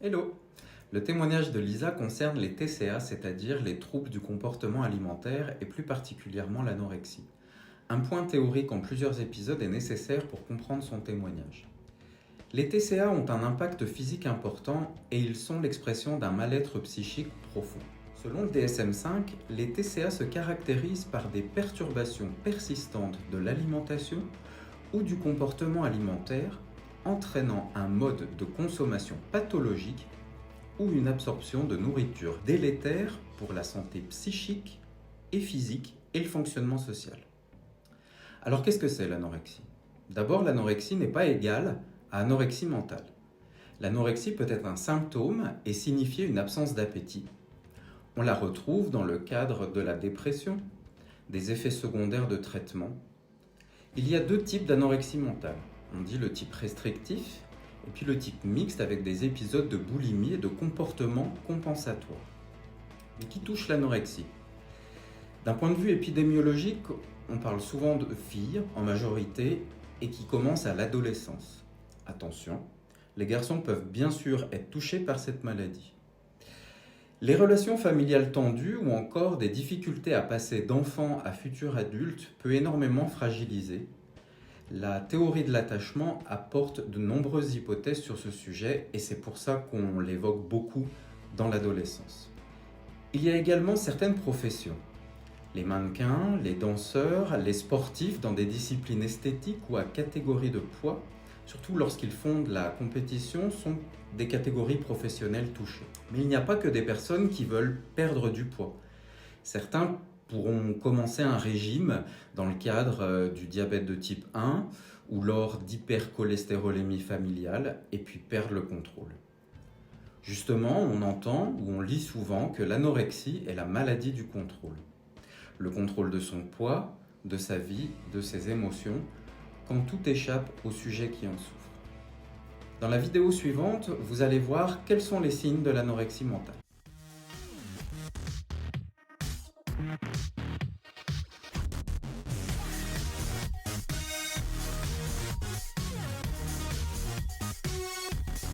Hello! Le témoignage de Lisa concerne les TCA, c'est-à-dire les troubles du comportement alimentaire et plus particulièrement l'anorexie. Un point théorique en plusieurs épisodes est nécessaire pour comprendre son témoignage. Les TCA ont un impact physique important et ils sont l'expression d'un mal-être psychique profond. Selon le DSM-5, les TCA se caractérisent par des perturbations persistantes de l'alimentation ou du comportement alimentaire, entraînant un mode de consommation pathologique ou une absorption de nourriture délétère pour la santé psychique et physique et le fonctionnement social. Alors qu'est-ce que c'est l'anorexie? D'abord, l'anorexie n'est pas égale à anorexie mentale. L'anorexie peut être un symptôme et signifier une absence d'appétit. On la retrouve dans le cadre de la dépression, des effets secondaires de traitement. Il y a deux types d'anorexie mentale. On dit le type restrictif et puis le type mixte avec des épisodes de boulimie et de comportement compensatoire. Mais qui touche l'anorexie? D'un point de vue épidémiologique, on parle souvent de filles en majorité et qui commencent à l'adolescence. Attention, les garçons peuvent bien sûr être touchés par cette maladie. Les relations familiales tendues ou encore des difficultés à passer d'enfant à futur adulte peut énormément fragiliser. La théorie de l'attachement apporte de nombreuses hypothèses sur ce sujet et c'est pour ça qu'on l'évoque beaucoup dans l'adolescence. Il y a également certaines professions. Les mannequins, les danseurs, les sportifs dans des disciplines esthétiques ou à catégorie de poids, surtout lorsqu'ils font de la compétition, sont des catégories professionnelles touchées. Mais il n'y a pas que des personnes qui veulent perdre du poids. Certains pourront commencer un régime dans le cadre du diabète de type 1 ou lors d'hypercholestérolémie familiale et puis perdre le contrôle. Justement, on entend ou on lit souvent que l'anorexie est la maladie du contrôle. Le contrôle de son poids, de sa vie, de ses émotions, quand tout échappe au sujet qui en souffre. Dans la vidéo suivante, vous allez voir quels sont les signes de l'anorexie mentale.